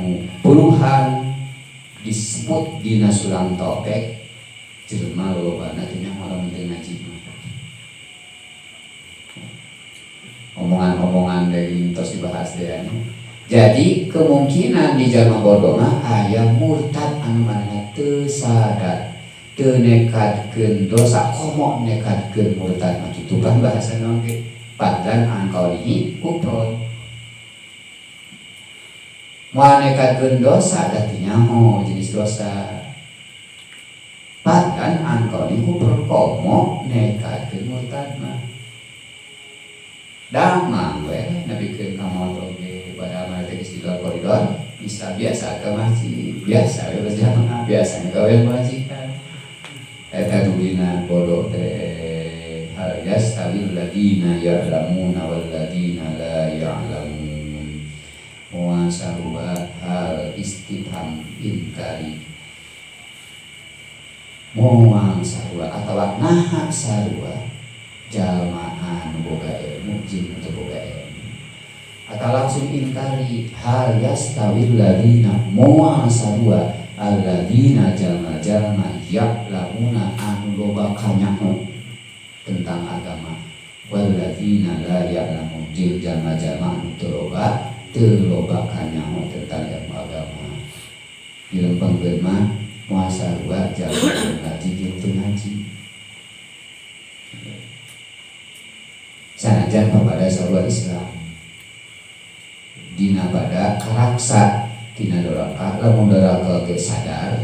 anu puluhan disebut dina sulam topek jelema lolobana teh nyaho lamun teu ngaji. Omongan-omongan dari tos dibahas deh. Jadi kemungkinan di zaman bodoh mah aya murtad anu manehna teu sadar, teu nekadkeun dosa, komo nekadkeun murtad mah kitu kan bahasa naon ge. Padlan angkaulihi kufrun. Moal nekadkeun dosa dati nyaho jenis dosa. Padlan angkaulihi kufrun, komo nekadkeun murtad mah. Damang we nabikeun ka motor ge pada mah teh di luar koridor bisa biasa ke masjid biasa we berjamaah biasa gawe majikan eta dugina bodoh teh hal yastabil ladina ya'lamuna wal ladina la ya'lamun wa sarwa hal istifham inkari moang sarwa atawa naha sarwa jalmaan boga ilmu jin atau boga ilmu atau langsung inkari hal yastawil ladina moa sarua alladina jalma ya'lamuna anu loba kanyaho tentang agama wal ladina la ya'lamun jil jalma anu teu loba kanyaho tentang ilmu agama dilempeng mah moa sarua jalma ngaji jil teu ngaji. Sanajan pada sarua Islam dina pada karaksa tina doraka lamun doraka ge sadar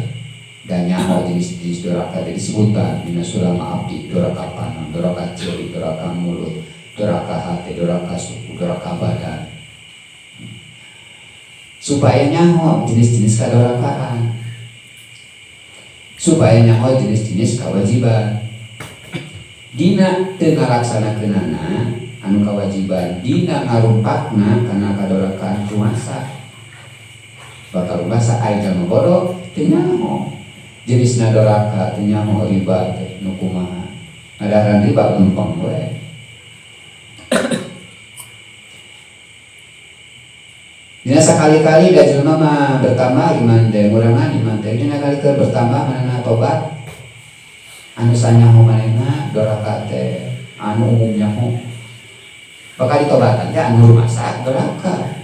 dan nyaho jenis-jenis doraka disebutkan dina surah Abdi doraka panon, doraka ciri, doraka mulut, doraka hati, doraka suku, doraka badan supaya nyaho jenis-jenis kadorakaan supaya nyaho jenis-jenis kewajiban dina teu ngalaksanakeunana anu kewajiban dina ngarumpakna kana kadorakaan kumasa bakal kumasa aya jalma bodoh teu nyaho jenisna doraka teu nyaho riba teh nu kumaha ngadaran riba lempeng we dina sakali-kali da jelema mah bertambah iman teh ngurangan iman teh dina kali keur bertambah manehna tobat anu sanyaho manehna doraka teh anu umum nyaho bakal ditobatan teh anu rumasa doraka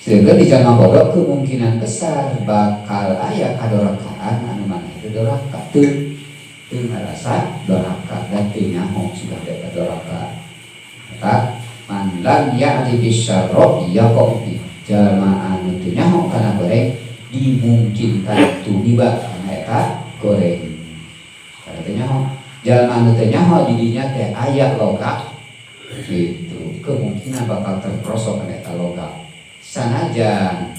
sehingga di zaman bodoh kemungkinan besar bakal aya kadorakaan anu maneh teh doraka teu ngarasa doraka dan teu nyaho sudah ada doraka maka man lam ya'ti bisyarra yaqbi jalma anu teu nyaho kana goreng dimungkinkan tumiba kana eta goreng nyaho jalma anu teh nyaho di dinya teh aya logak gitu kemungkinan bakal terprosok kana eta logak sanajan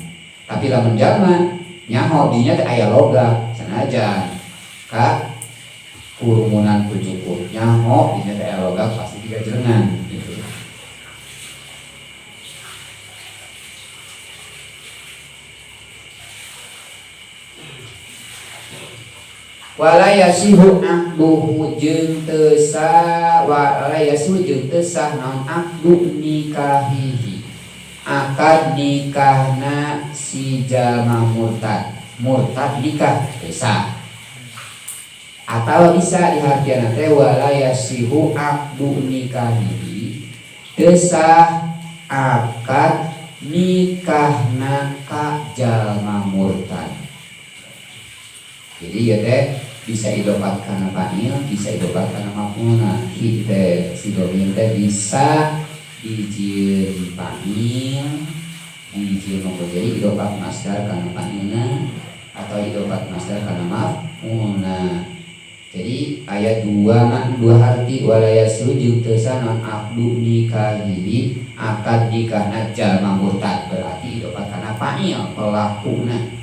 tapi lamun jalma nyaho di dinya teh aya logak sanajan ka kurumunan kucukur nyaho di dinya teh aya logak pasti digajrengan gitu. Wala yasihu aqduhu jeung teu sah wala yasihu jeung teu sah naon aqdu nikahihi akad nikahna si jalma murtad nikah teu sah atawa bisa dihartian teh wala yasihu aqdu nikahihi teu sah akad nikahna ka jalma murtad. Jadi ya teh bisa idopat kana fa'il, bisa idopat kana maf'ulna. Kita si domir teh bisa dijieun fa'il, dijieun maf'ul. Jadi idopat masdar kana fa'ilna atau idopat masdar kana maf'ulna. Jadi ayat 2 mah dua arti wala yasru jeung teu sanon aqdu nikahi akad nikahna jalma murtad berarti idopat kana fa'il pelakuna.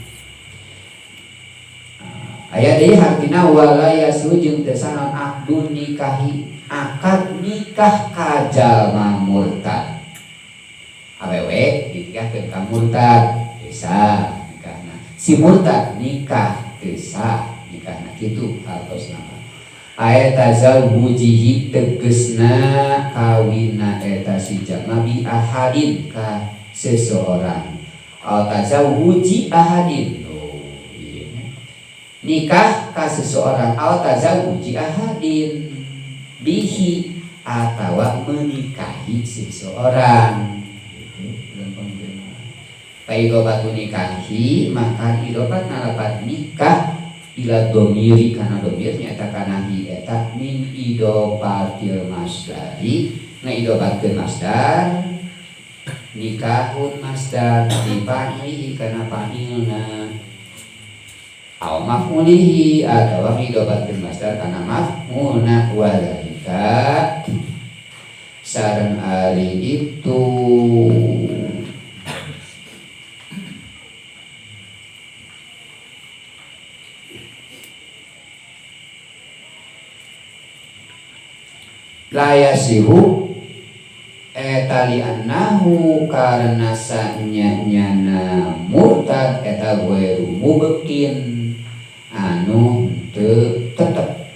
Ayat ini artinya wala yasru jeung teu sanon aqdu nikahi akad nikah ka jalma murtad. Awewe dinikahkeun ka murtad bisa nikahna. Si murtad nikah teu sah nikahna kitu hartosna. Ayat tazawujihi tegesna kawinna eta si jalma bi ahadin ka seseorang au tazawuji ahadin. Nikah ka seseorang au tazawuji ahadin bihi atau menikahi seseorang. Paidobatu nikahi maka idobat nalapat nikah ila domiri karena domirnya eta kana hi eta min idobatil masdari ngaidobatkeun masdar nikahun masdar dipahili kana pahilna au maf'ulihi atau idobatkeun masdar kana maf'ulna walika sareng ari itu layasihu etali annahu karena sanyana murtad eta gueru mubekin anu teu tetep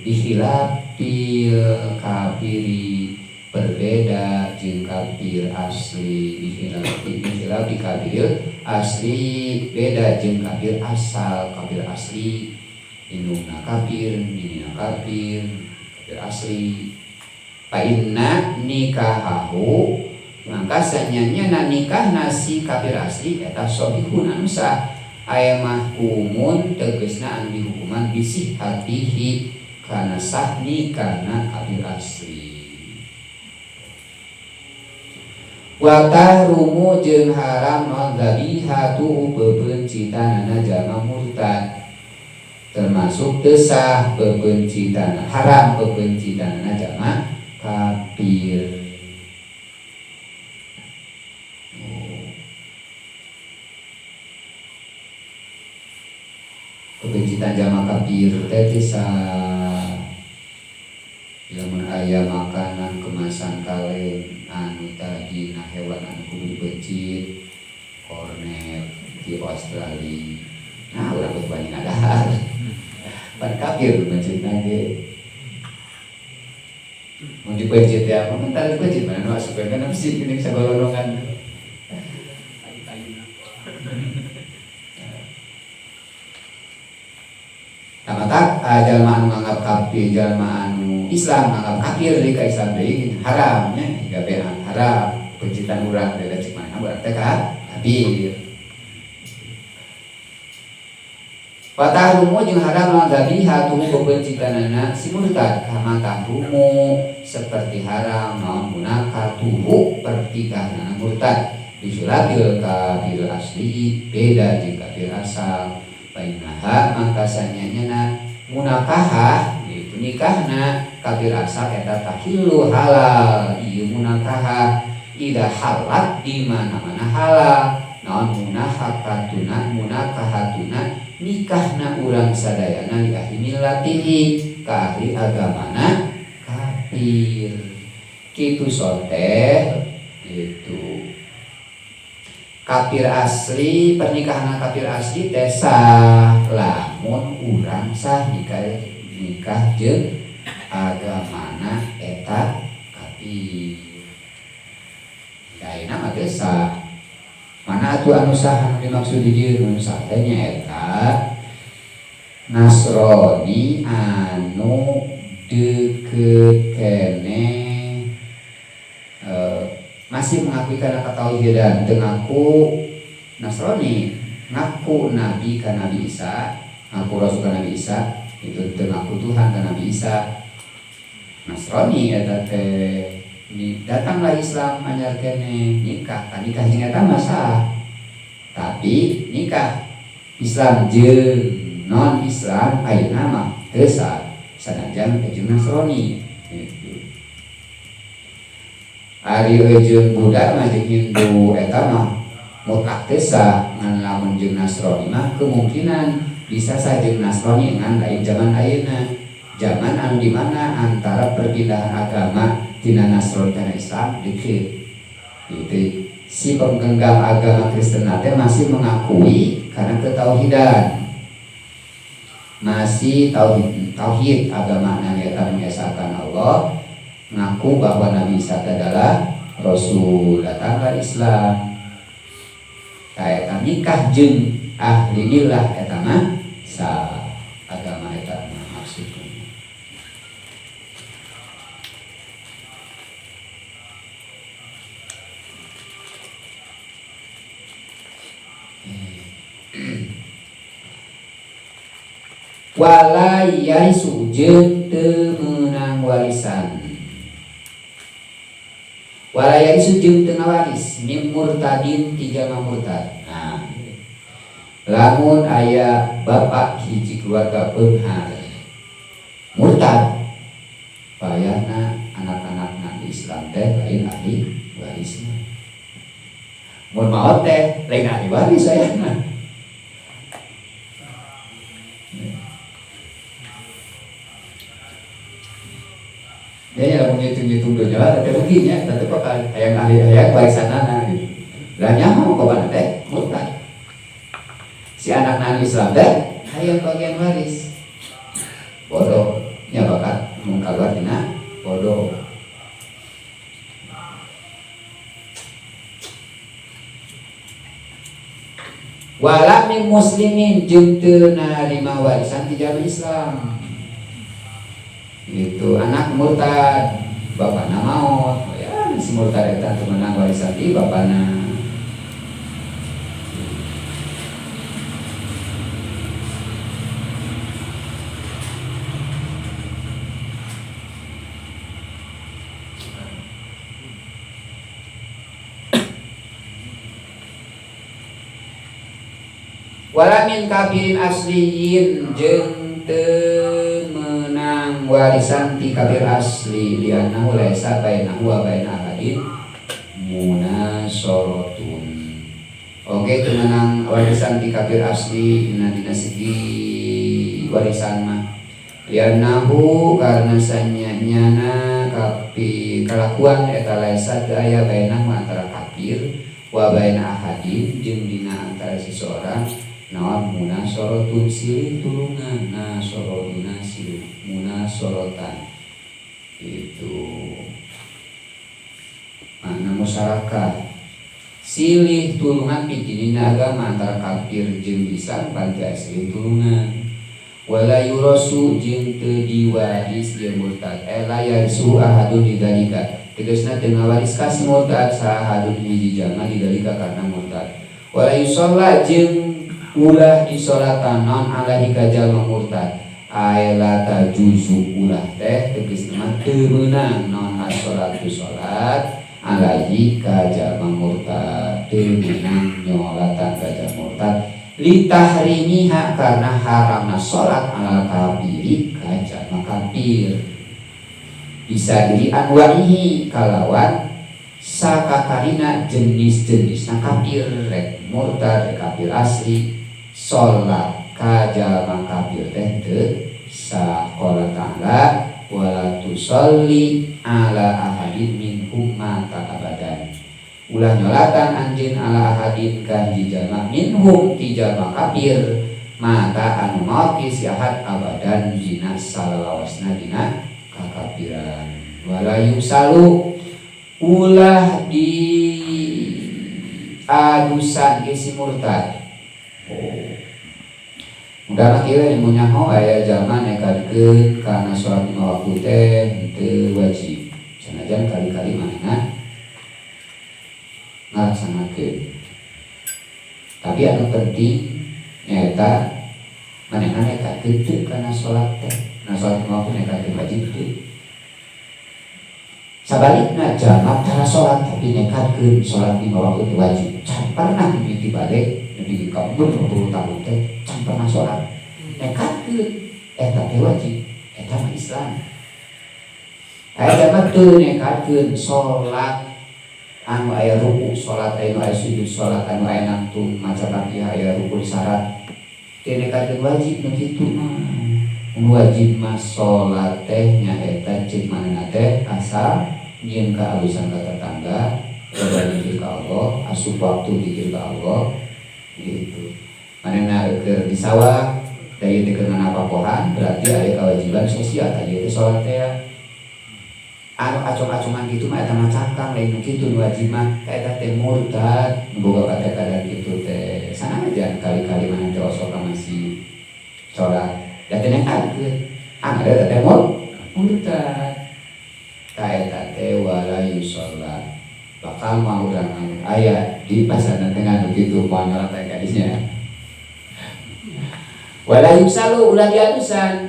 bihilapil kafiri berbeda jeung kafir asli bihilap kafir asli beda jeung kafir asal kafir asli indungna kafir dinina kafir asli painna nikahahu maka sanyanya nikah nasi kafir asli eta sahihun anu sah aya mahkumun tegasna anu dihukuman bisih hatihi kana sah nikahna kafir asli wa tahrumu jeung haram non dzabihatu bebencitanana jalma murtad termasuk desah bebencitan haram bebencitan jalma kafir. Bebencitan jalma kafir teh desah lamun aya makanan kemasan kaleng anu tadi na hewan anu kudu becit kornet di Australia nah urang teh bani ngadahar pan kafir becit nage mun dibecit ya mun tadi becit mana nu asukeun kana bisi geuning sagolongan tamatak jalma anu nganggap kafir jalma anu Islam nganggap kafir di ka Islam deui haram nya gabe haram pecitan urang teh cek mana urang teh kafir. Patahrumu jeung haram non dzabihatu bebencitanana si murtad kama tahrumu seperti haram non munakatuhu pertikahna murtad bisyulatil kafir asli beda jeung kafir asal painaha maka sanyana munakahah itu nikahna kafir asal eta tahillu halal ieu munakahah ida halat di mana-mana halal non munahakatuna munakahatuna nikahna urang sadayana li ahli millatihi ka ahli agamana kafir kitu sonteh itu kafir asli pernikahan kafir asli teh sah lamun urang sah nikah jeung agamana eta kafir daina mah teh sah mana atuh anu sah anu dimaksud di dieu anu sah teh nyaeta Nasrani anu deukeut kene masih mengakui kana katauhidan teu ngaku Nasrani ngaku nabi ka Nabi Isa ngaku rasul ka Nabi Isa itu teu ngaku Tuhan ka Nabi Isa Nasrani eta teh datanglah Islam anyar kene nikah jeung eta mah sah tapi nikah Islam jeung non Islam ayeuna mah teu sah sanajan jeung Nasrani gitu. Ari jeung Buddha mah jeung Hindu eta mah mutlak teu sah ngan lamun jeung Nasrani mah kemungkinan bisa sah jeung Nasrani ngan lain zaman ayeuna zaman anu di mana antara perpindahan agama tina Nasrani kana Islam dikit gitu. Si penggenggam agama Kristen teh masih mengakui karena ketauhidan masih tauhid agama nyaeta mengesahkan Allah ngaku bahwa Nabi Isa adalah Rasul datanglah Islam eta nikah jeung ahli millah eta mah sah agama eta mah maksudna. Wala yaisu jeung teu meunang warisan. Wala yaisu jeung teu ngawaris mim murtadin ti jalma murtad. Nah, lamun aya bapak hiji keluarga beunghar murtad, bayana anak-anakna di Islam teh lain ahli warisna. Mun maot teh lain ahli waris sayana. Ya lamun ngitung-ngitung dunya lah teh ruginya, tapi kok hayang ahli hayang warisanana gitu. Lah nyaho kobana teh murtad. Si anak-anak Islam teh hayang bagian waris. Bodoh nya bakat mun kaluar dina bodoh. Wala min muslimin jeung teu narima warisan ti jalma Islam. Itu anak murtad, bapana maot, ya si murtad eta teu meunang warisan ti bapana. Wala min kafirin asliyin jeung teu meunang warisan ti kafir asli lianna laisa bainahu wa baina ahadin munasaratun. Oke, teu meunang warisan ti kafir asli dina segi warisan mah liannahu karna sanyana kapi kalakuan eta laisa teu aya bainahu antara kafir wa baina ahadin jeung dina antara seseorang naon munasaratun silih tulungan nasarodina silih munasaratan itu makna masyarakat silih tulungan pitinina agama antara kafir jeung Islam panti silih tulungan. Wala yurasu jeung teu diwaris jeung murtad la yarsu ahadun lidzalika tegasna teu ngawaris ka si murtad sahadun hiji jalma lidzalika karena murtad. Wala yusalla jeung ulah disolatan non alaihi ka jalma murtad aela tajuzu ulah teh tegasna teu meunang non as-sholatu salat alaihi ka jalma murtad teu meunang nyolatan ka jalma murtad li tahrimiha karena haramna salat ala kafiri ka jalma kafir bisa diri anwaihi kalawan sakakarina jenis-jenisna kafir rek murtad rek kafir asli sholat ka jalma kafir teh teu saqala ta'ala wala tusolli ala ahadin minhum mata abadan ulah nyolatan anjeun ala ahadin ka hiji jalma minhum ti jalma kafir mata anu maot si ahad abadan dina salawasna dina kakafiran. Wala yusalu ulah di adusan ke si murtad. Udahlah kira ilmu nyaho aya zaman nekadkeun kana salat lima waktu teh teu wajib. Sanajan kali-kali manehna ngalaksanakeun. Tapi anu penting nyaeta manehna nekadkeun teu kana salat teh. Nah salat lima waktu nekadkeun wajib teu. Sabalikna jamak cara salat tapi nekadkeun salat lima waktu teh wajib. Can pernah mimiti balik nepi ka 20 tahun teh can pernah salat. Nekadkeun eta teh wajib, eta mah Islam. Aya jamak teu nekadkeun salat anu aya ruku, salat anu aya sujud, salat anu aya nangtung maca Fatihah aya rukun syarat. Teu nekadkeun wajib nu kitu mah. Wajib mah salat teh nyaeta ceuk manehna teh asal nyieun ka alusan ka tetangga, berzikir ka Allah, asup waktu zikir ka Allah gitu. Manehna keur di sawah daya teu keunana papohan berarti aya kewajiban sosial tadi itu salat teh. anu acung-acungan gitu mah eta mah cangkang lain nu kitu wajib mah eta teh murtad boga kata-kata kitu teh sana aja kali-kali mana teh osok ka masjid salat da teh nehatkeun ada teh murtad ta eta teh wala yusollat bakal mau urang aya di pasana tengah nu kitu moal teh gadisnya wala yusalu ulah diadusan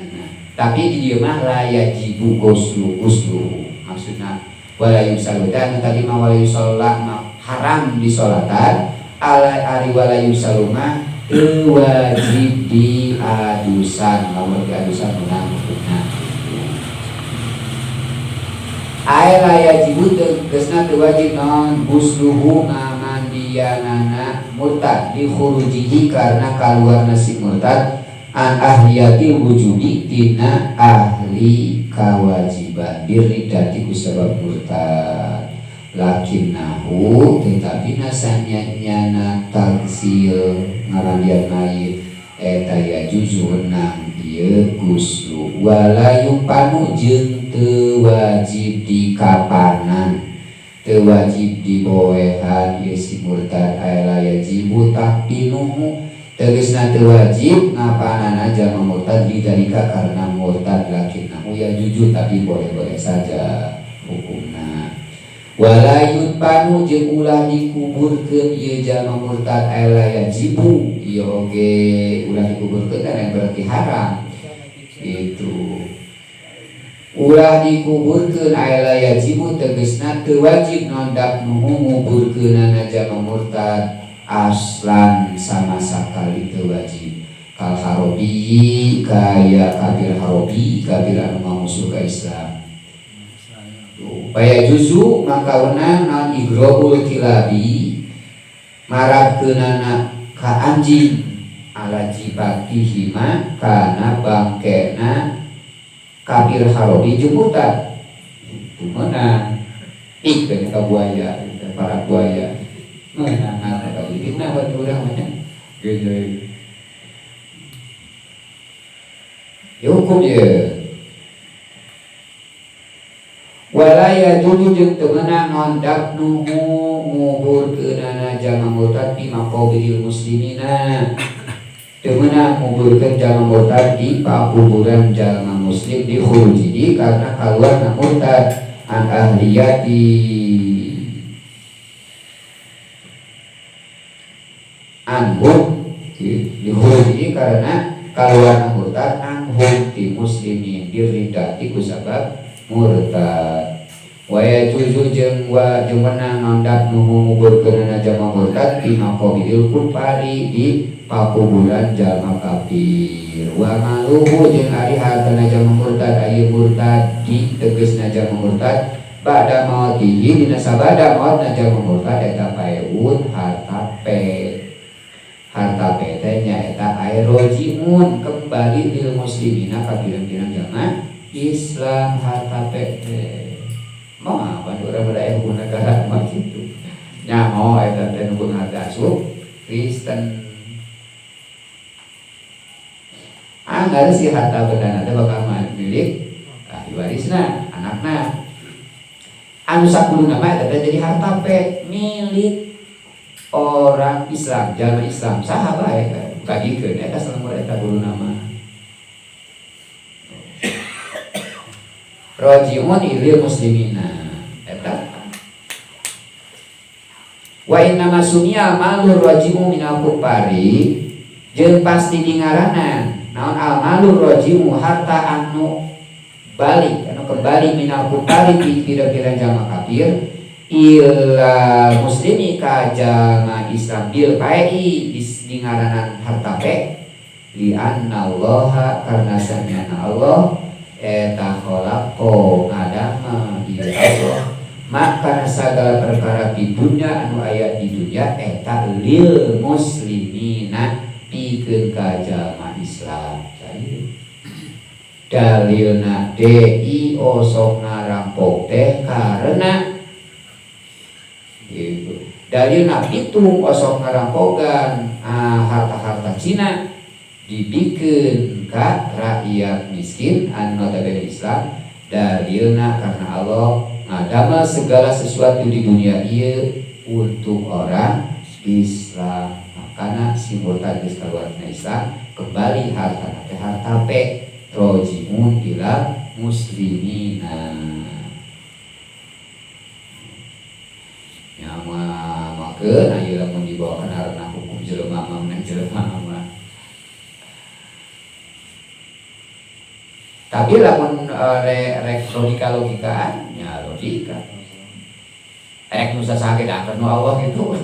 tapi di dieu mah la yajibu ghuslu maksudna wala yusallu dan tadi mah wala yusalla haram disolatan ari wala yusallu mah teu wajib diadusan lamun diadusan menang maksudna aya la yajibu tegasna teu wajib naon ghusluhu ngamandianana murtad di khurujihi karena kaluarna si murtad an ahliyati wujubi tina ahli kewajiban biridati kusabab murtad lakinnahu tetapi nasanya nyana taksil ngarandian mayit eta ya juzunang ieu guslu wala yumpanu jeung teu wajib di kapanan teu wajib di boehan ieu si murtad aya yajibu tahpinuhu tegasna teu wajib ngapanan aja murtad lidalika karena murtad lakinnahu ya jujur tapi boleh-boleh saja hukumna wala yutpanu jeung ulah dikuburkeun ieu jalma murtad aya yajibu ieu oge ulah dikuburkeun kan berarti haram itu ulah dikuburkeun aya yajibu tegasna teu wajib nondak nuhu nguburkeunana jalma murtad aslan sama sekali teu wajib kal harobi kaya kabir harobi kabir anu ngamusuh ka Islam baya juzu maka wenang naon igrobul kilabi maradkeunana ka anjing ala jibatihi ma kana bangkena kabir harobi jeung murtad itu meunang ikeup ka buaya para buaya meunang ada ka dina buat urang mah gitu hukum ye wala yajuzu jeung teu meunang nondak nuhu nguburkeunana jalma murtad di maqabiril muslimina teu meunang nguburkeun jalma murtad di pakuburan jalma muslim di khurujihi karena kaluarna murtad an ahliyati anhum dihuluji karena kaluarna murtad anhum di muslimin diridati kusabab murtad wa yajuzu jeung menang nondak nuhu nguburkeunana jalma murtad di maqabiril kufari di pakuburan jalma kafir wa maluhu jeung ari hartana jalma murtad aya murtad di tegasna jalma murtad ba'da mautihi dina sabada mautna jalma murtad eta paeun harta PT nyaeta aerojimun kembali lil muslimina ka pirang-pirang jamaah Islam harta PT mau apa urang bade hubungan negara mah kitu nya mau eta teh nu harta asup Kristen anggar si harta bendana teh bakal milik ahli warisna anakna anu sakuluna mah eta jadi harta PT milik orang Islam, jalma Islam, sahabat ya, kagikeun eta salamur eta guru nama. Rajiun ilil muslimina, eta. Wa inna masunia malur rajimu minal kufari, jeung pasti dingaranan. Naon al malur rajimu harta anu balik, anu kembali minal kufari di pira-pira jalma kafir. Illa muslimi ka jalma Islam bil pai di ngaranan harta pe li anna Allah karena sanyana Allah eta khalaqo adama ieu Allah maka segala perkara di dunia anu aya di dunia eta lil muslimina pikeun ka jalma Islam dalilna DI osok ngarampok teh karena gitu. Dalil nabi itu osok ngarampogan harta-harta Cina dibikin ka rakyat miskin anu notabene Islam dalilna karena Allah ngadamel segala sesuatu di dunia ieu untuk orang Islam. Makana si murtad geus kaluar tina Islam kembali harta teh harta pe rojiun ila muslimina. Nya makeun ayeuna lamun dibawakan harana hukum jelema mah jelema mah. Tapi lamun rek logika nya logika. Rek nu sasagedakeun nu Allah gitu.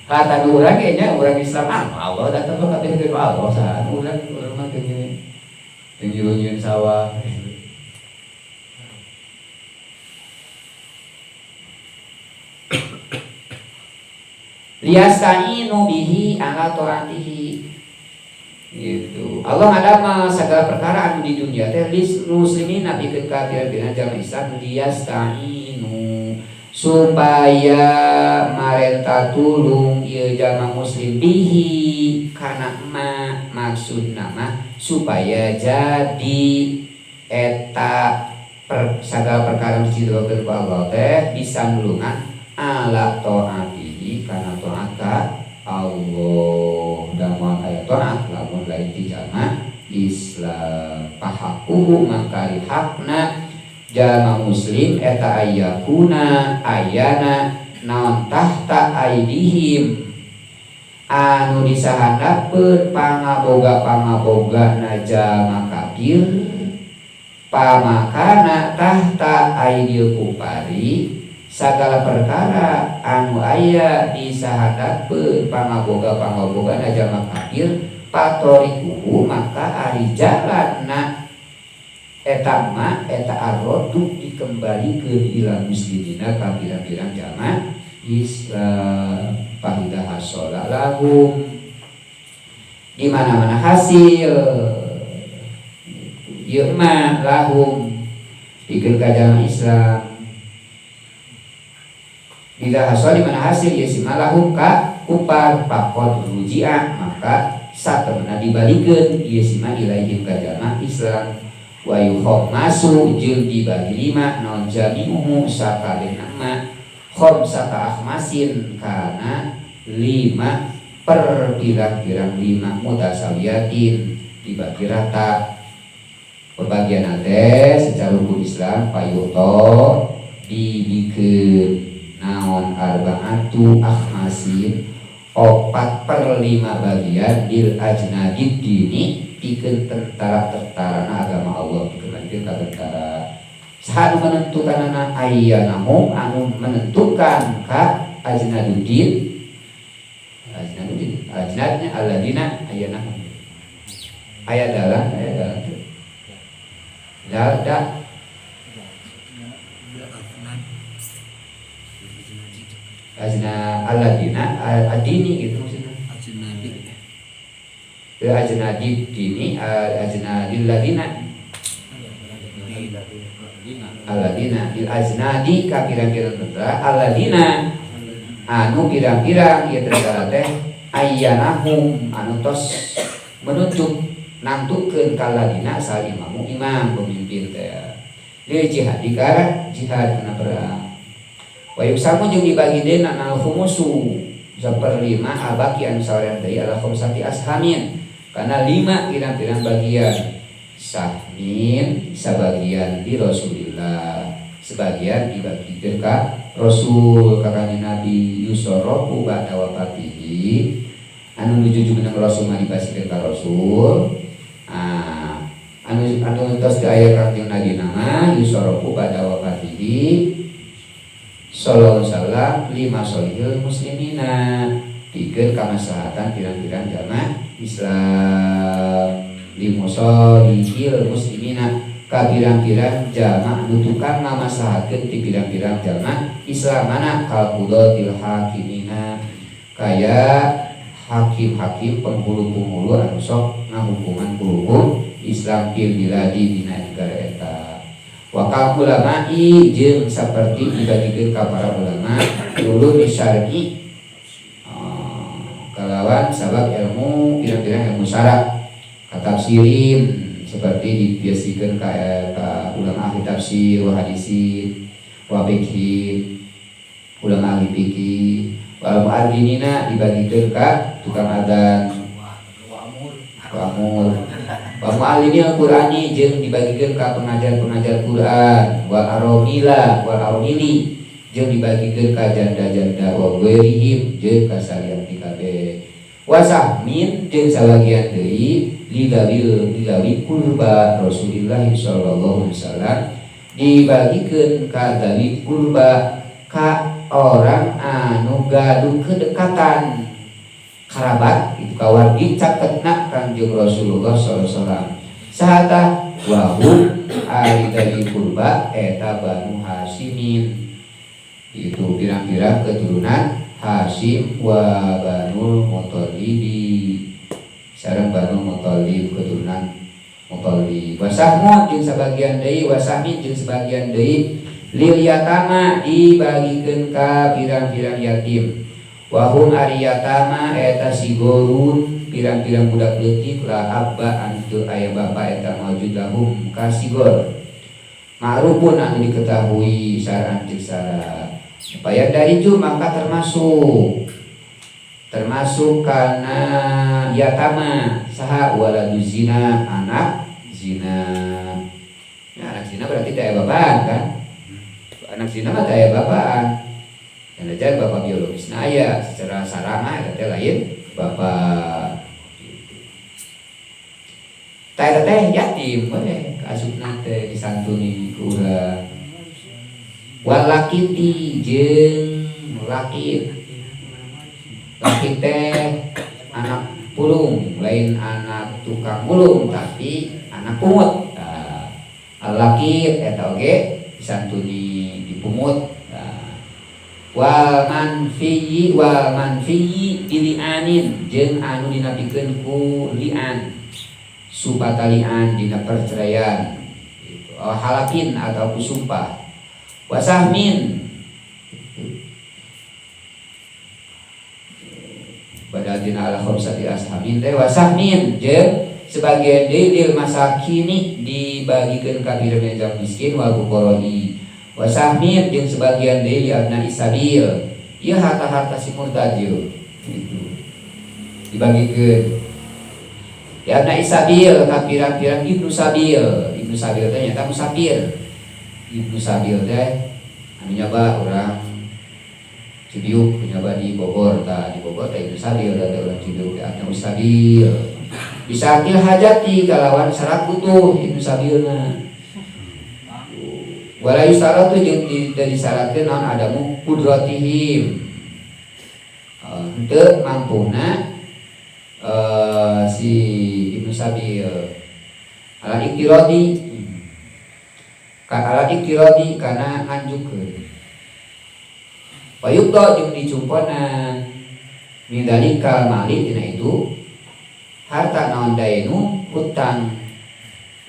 Kata urang ge nya urang Islam Allah datang ka kabeh Allah saha urang mah teu nyieun sawah. Liyasta'inu bihi ala taatihi gitu. Allah ngadama segala perkara anu di dunia teh lis muslimin nabikeun ka pira-pira jamaah Islam liyasta'inu supaya marenta tulung ieu jamaah muslim bihi kana maksudna mah supaya jadi eta segala perkara anu dicidrokeun ku Allah teh bisa nulungan ala taatihi kana taat ka Allah dan aya taat lamun lain di jamaah Islam pahakuhu mangkari hakna jamaah muslim eta ayyakuna ayana naon tahta aidihim anu disahandapeun pangaboga na jamaah kafir pamakana tahta aidil kupari sagala perkara anu aya disahandapeun pangaboga na jamaah kafir patorikuhu maka ari jalanna eta arrodu dikembalikeun ila muslimina ka pirang-pirang jamaah Islam fahida hasola lahum di mana-mana hasil ieu mah lahum pikeun ka jamaah Islam bila hasol di mana hasil ieu simah lahum ka kupar pakot ruji'ah maka satemna dibalikeun ieu simah ilaihim ka jamaah Islam wa yukhmasu jeung dibagi 5 naon jami'uhu sakabehna mah khamsata akhmasin kana 5 per pirang-pirang 5 mutasawiyatin dibagi rata pembagian teh secara hukum Islam payuto dibikeun naon arba'atu akhmasin 4/5 bagian lil ajnadid dini pikeun tentara agama Allah pikeun ka tentara saha menentukanana ayyanahu anu menentukan ka ajnaduddin ajnadnya alladina ayyanahu aya dalam ajna alladina adini gitu maksudnya ajnadid dini ajnadil ladina alladina il ajnadi ka pirang-pirang tentara alladina anu pirang-pirang ieu tentara teh ayyanahum anu tos menuntut nantukeun ka ladina sal imamu imam pemimpin teh lil jihad dikara jihad kana perang wa yusamu jeung dibagi deuna al khumusu 1/5 abaki anu saweran deui ala khamsati ashamin karena 5 pirang-pirang bagian sahmin sebagian di Rasulillah sebagian dibagi ke Rasul kakaknya Nabi yusorofu ba'da wafatihi anu nuju jeung Rasul mah dibasikeun ka Rasul anu tos di aya kanjeng Nabi nama yusorofu ba'da wafatihi sallallahu alaihi wasallam 5 solihul muslimina pikeun kamaslahatan pirang-pirang jamaah Islam limusolihil muslimina ka pirang-pirang jamaah nutukan ngamaslahatkeun ti pirang-pirang jamaah Islam mana kalqudatil hakimina kaya hakim-hakim penghulu-penghulu anu sok ngahukuman hukum Islam fil biladi dina negara eta wa kal ulama'i jeung saperti dibagikeun ka para ulama dulu disyar'i kalawan sabab ilmu pirang-pirang ilmu syara katafsirin seperti dibiasikan ka ulang ahli tafsir wa hadisin wa fikih ulang ahli fikih wal muadzinina dibagikan ka tukang adzan wa muallimi al-Qur'ani jeung dibagikan ka pengajar-pengajar Quran wal aromili jeung dibagikan ka janda-janda wa ghairihim jeung ka saliyang ti kabeh wasahmin jeung sabagian deui lidawi kurba Rasulullah sallallahu alaihi wasallam dibagikeun ka dawi kurba ka orang anu gaduh kedekatan karabat itu kawargi caketna Kanjeng Rasulullah sallallahu alaihi wasallam sahata wa hum ari dawi kurba eta Banu Hasyimin itu pirang-pirang keturunan Hasyim wa Banul Muthalib sareng Banu Muthalib keturunan Muthalib wasahmu jeung sabagian deui wasahmi jeung sebagian deui lil yatama dibagikeun ka pirang-pirang yatim wa hum ari yatama eta sigorun pirang-pirang budak leutik la abba anu teu aya bapa eta maujud lahum ka sigor ma'rufun anu diketahui syar'an cek syara supaya dari itu maka termasuk karena yatama saha waladu zina anak zina. Nah, anak zina berarti daya bapaan kan? Anak zina mah daya bapaan. Dan aja bapak biologis nah ya secara sarana eta lain bapak. Teh yatim we kasupna teh disantuni ku urang. Walakiti jeung laki teh anak pulung lain anak tukang mulung tapi anak pungut laki eta oge disantuni dipungut wal manfiyi bilianin jeung anu dinapikeun ku lian supatalian dina perceraian halakin atau sumpah wasahmin badatina ala khamsati ashamin teh wasahmin jeung sebagian deui masakini dibagikeun ka pirang-pirang miskin wal fuqaroi wasahmin jeung sebagian deui abna isabil ieu harta-harta si murtadil itu dibagikeun ya abna isabil ka pirang-pirang ibnu sabil teh nya musafir ibnu sabil teh anu nyoba urang Cibiuk nyoba di Bogor teh ibnu sabil teh urang Cibiuk teh anu sabil bisa til hajati kalawan syarat butuh ibnu sabilna wala yustaratu jeung dari syaratkeun naon adamu qudratihim henteu mampuna si ibnu sabil ala iktiradi kana nganjukeun payukto jeung dicumponan mindalika mali dina itu harta naon dainu hutang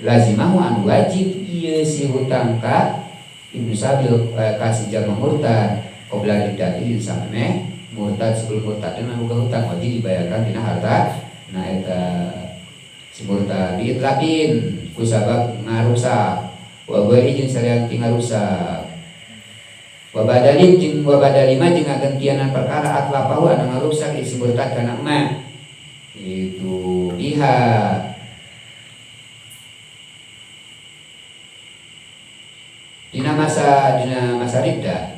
lazimahu anu wajib ieu si hutang ka ibnu sabil ka si jalma murtad qabla ridati sampe murtad sebelum murtad dan boga hutang wajib dibayarkan dina harta nah eta si murtad diitlaqin ku sabab ngarusak wa ghairi jeung sareang tinggal rusak wa badalima jeung gantianan perkara atlapahu anu ngarusak isi murtad kana emak itu biha dina masa riddah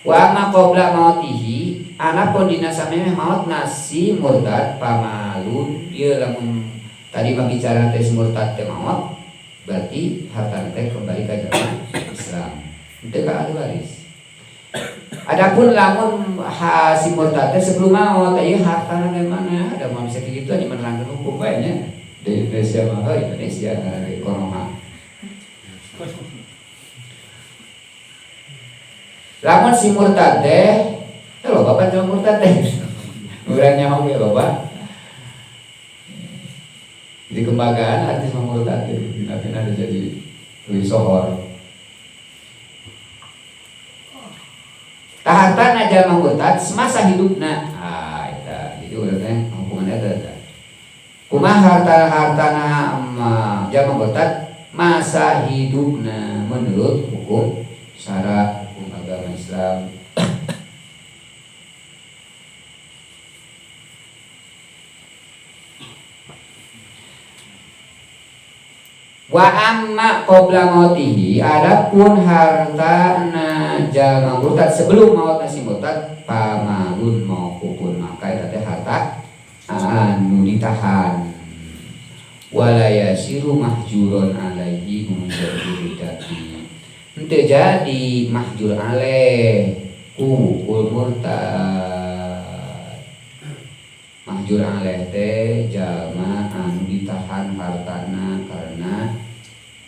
wa amma qabla mautihi anapun dina samemeh maut nasi murtad pamalun ieu lamun tadi bicara teh murtad teh maut berarti harta teh kembali ke jalan Islam itu ka ahli waris. Adapun lamun si murtad teh sebelum maut ieu hartana dari mana ada mau bisa kitu di menerangkeun hukum bae nya di Indonesia mah Indonesia ekonomi. Lamun si murtad teh lho bapak cuma murtad teh urang nyaho ge loba di kembagaan artis murtad teh dina jadi lebih sohor tahatan aja murtad semasa hidupna eta jadi urang teh hubungan eta kumaha hartana jalma murtad masa hidupna menurut hukum syara hukum agama Islam. Wa amma qabla mautihi, adapun hartana jalma murtad sebelum mautna si murtad, pamalun mauqufun, maka eta teh harta anu ditahan. Wala yasiru mahjuron alaihi mujadidati, henteu jadi mahjur alaih ku murtad. Mahjur alaih teh jalma anu ditahan hartana karena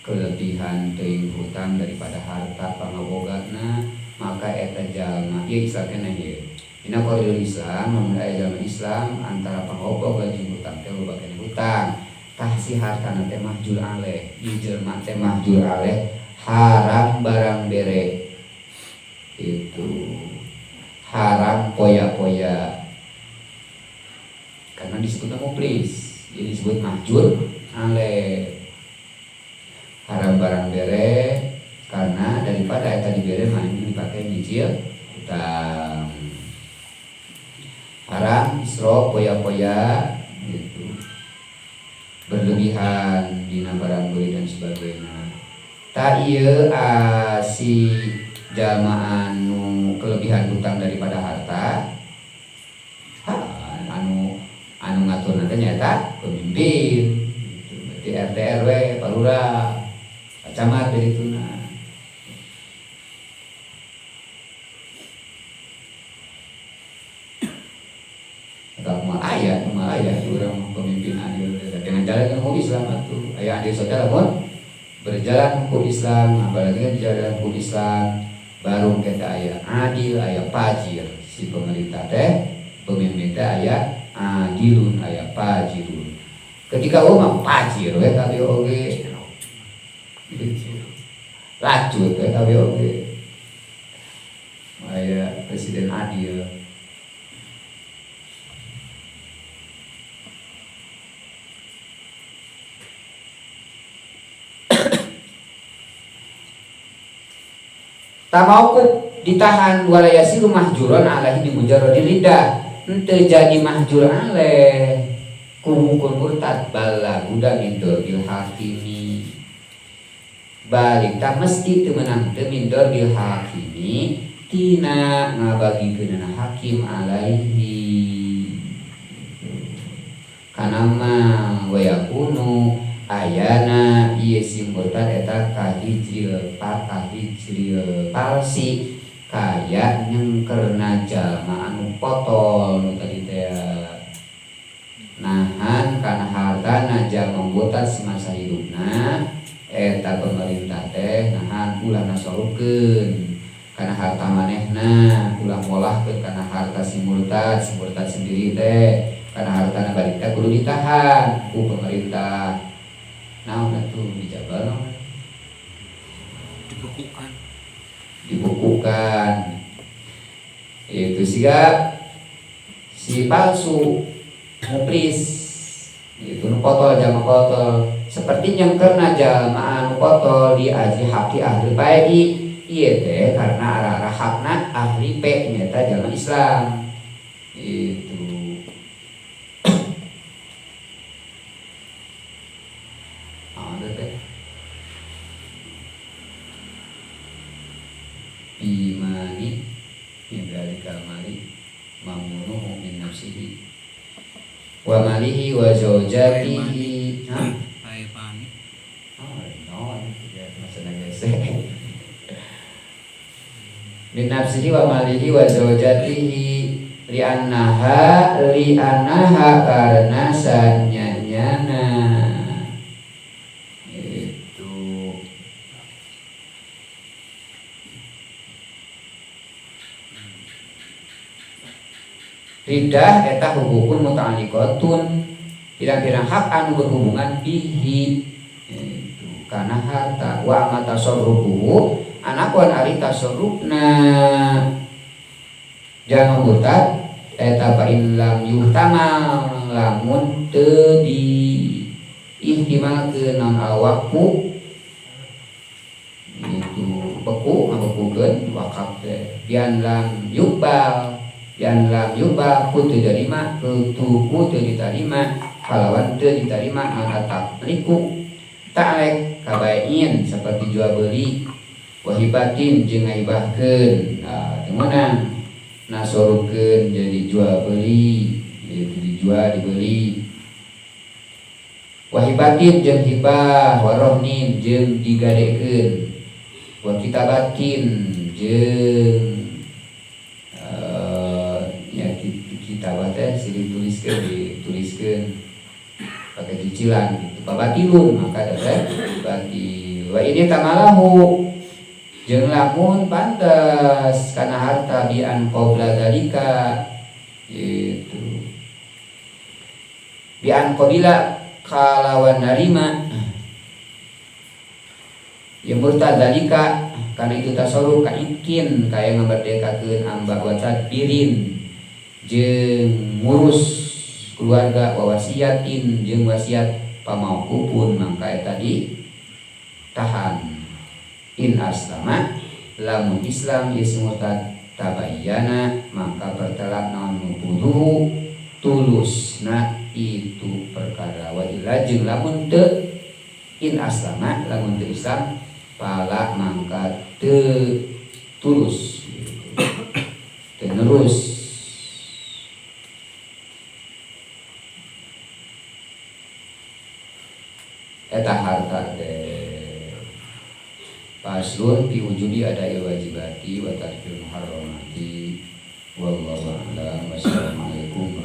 kelebihan teuing hutang daripada harta pangabogatna, maka eta jalma ieu Islam keneh ieu. Dina qaridul Islam mun aya jalma Islam antara pangabogat jeung hutang teh loba keneh hutang. Tah si hartana teh mahjur alaih, ieu jelema teh mahjur alaih haram barang bere. Itu haram poya-poya. Karena disebutnya muflis, jadi disebut mahjur alaih. Haram barang bere karena daripada eta dibere mah dipakai nyicil utang. Haram isrof poya-poya gitu. Berlebihan dina barang beli dan sebagainya. Ta ieu si jalma anu kelebihan hutang daripada harta, anu ngatur nanti nyata pemimpin gitu. Berarti RT RW palura camat berituna. Kalau mau ayah orang pemimpin adil dengan jalan hukum Islam itu ayah adil saudara pun berjalan hukum Islam, apalagi kan jalan hukum Islam baru kita ayah adil, ayah pajir si pemerintah teh pemimpin teh ayah adilun, ayah pajirun. Ketika mah pajir we tapi oge lacut we tapi oge ayah presiden adil. Tamauku ditahan wala yasiru mahjuron alaihi bimujarradil riddah, henteu jadi mahjur alaih kumukul murtad bala budak mindor bil hakimi, balik tak mesti teu meunang teu mindor bil hakimi tina ngabagikeun hakim alaihi kana ma wa yakunu ayana ieu si murtad eta kahijril palsi kaya nyengkerna jalma anu potol nu tadi teh nahan kana hartana jalma murtad semasa hidupna eta pemerintah teh nahan ulah nasorupkeun kana harta manehna, ulah ngolahkeun kana harta si murtad sendiri teh kana hartana balik teh kudu ditahan ku pemerintah. Naon atuh dijabal dibukukan itu siga si palsu muflis itu nu potol jalma potol seperti yang karena jalma anu potol di aji haki ahli paedi ieu teh karena arah-arah hakna ahli pe nyata jalma Islam itu. Imani dari kamali mamunuhu min nafsihi wa malihi wa zaujatihi min nafsihi wa malihi wa zaujatihi li'annaha karena sanyanyana ridah eta hubukun muta'alliqatun pirang-pirang hak anu berhubungan bihi itu kana harta wa ma tasarrufuhu anakuan ari tasarrufna jangan murtad eta fa in lam yuhtamal lamun teu di ihtimal ke non awakku itu beku ngabepukeun wakaf teh bian lam yubal kutu diterima kutu diterima kalawan teu diterima atak liku ta'lek kabain seperti jual beli wahibatin jeung ngaibahkeun temenan nasorukeun jadi jual beli yaitu dijual dibeli wahibatin jeung hibah warohnin jeung digadekeun wa kitabatin jeung kitabah teh silih dituliskeun pakai cicilan gitu babatilun maka ada bati wa ini tamalahu jeung lamun pantes kana harta bian qabla dalika itu bian qabila kalawan narima yang murtad dalika karena itu tasarruf kaikin kaya ngambardekakeun amba wa tadbirin jeung ngurus keluarga wa wasiatin jeung wasiat pamaukupun mangka eta tadi tahan in aslama lamun Islam geus murtad tabayyana maka bertelak naon nubuduhu tulusna itu perkara wa illa jeung lamun teu in aslama lamun teu Islam pala mangka teu tulus teu nerus eta harta teh paslun fi wujubi adai wajibati wa tarkil muharramati wallahu a'lam. Wassalamualaikum